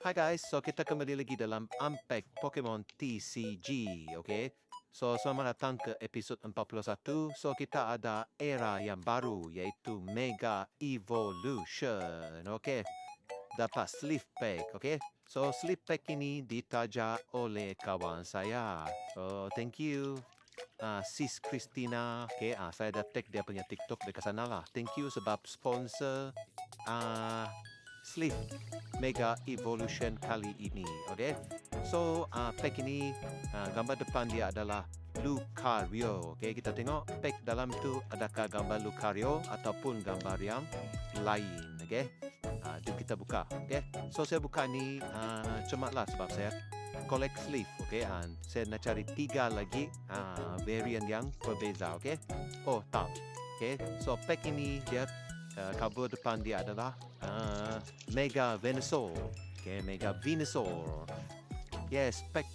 Hi guys, so kita kembali lagi dalam Unpack Pokemon TCG, okay? So selamat datang ke episod 41. So kita ada era yang baru iaitu Mega Evolution, okay? Dapat sleeve pack, okay? So sleeve pack ini ditaja oleh kawan saya. So thank you. Sis Christina, okay? Saya dah tag dia punya TikTok dekat sana lah. Thank you sebab sponsor sleeve Mega Evolution kali ini, okay? So pack ini gambar depan dia adalah Lucario, okay? Kita tengok pack dalam tu adakah gambar Lucario ataupun gambar yang lain, okay? Jom kita buka, okay? So saya buka ni cematlah sebab saya collect sleeve, okay? Saya nak cari 3 lagi variant yang berbeza, okay? Oh tak, okay? So pack ini dia cover depan dia adalah Mega Venusaur, okay? Mega Venusaur. Yes, pack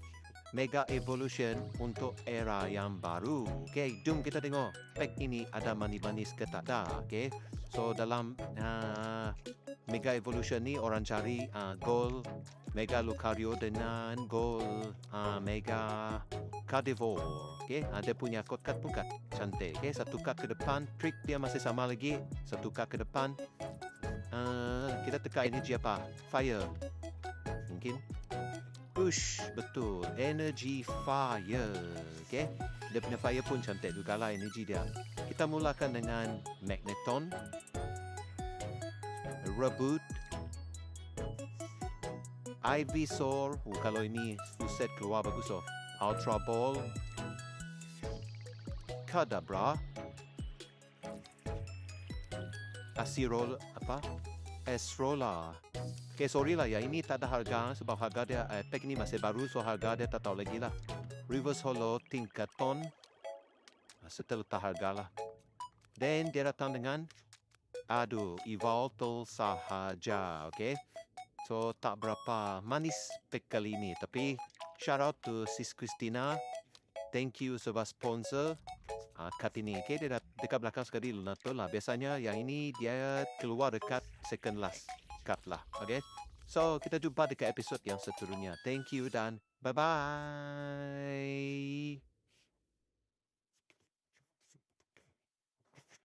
Mega Evolution untuk era yang baru. Okay, jom kita tengok pack ini ada manis-manis ke tak ada, okay? So dalam Mega Evolution ni orang cari gold Mega Lucario dengan gold Mega Carnivore, okay? Dia punya card pun cantik, okay? Satu card ke depan, trick dia masih sama lagi. Satu card ke depan, kita teka energi apa? Fire, mungkin. Push, betul. Energy fire, okay? Dia punya fire pun cantik juga lah energi dia. Kita mulakan dengan Magneton, Reboot, Ivysaur. Kalau ini full set keluar bagus oh. Ultra Ball, Kadabra, Esrola. Okay, sorry lah ya, ini tak ada harga sebab harga dia pack ni masih baru, so harga dia tak tahu lagi lah. Reverse Holo Tinkaton, setelah letak harga lah. Then dia datang dengan Evoltal sahaja, okay? So tak berapa manis pack kali ini, tapi shout out to Sis Christina. Thank you sebab sponsor card ini, okay? Dia dekat belakang sekali Lunatul lah. Biasanya yang ini dia keluar dekat second last card lah, okay? So kita jumpa dekat episod yang seterusnya. Thank you dan bye-bye.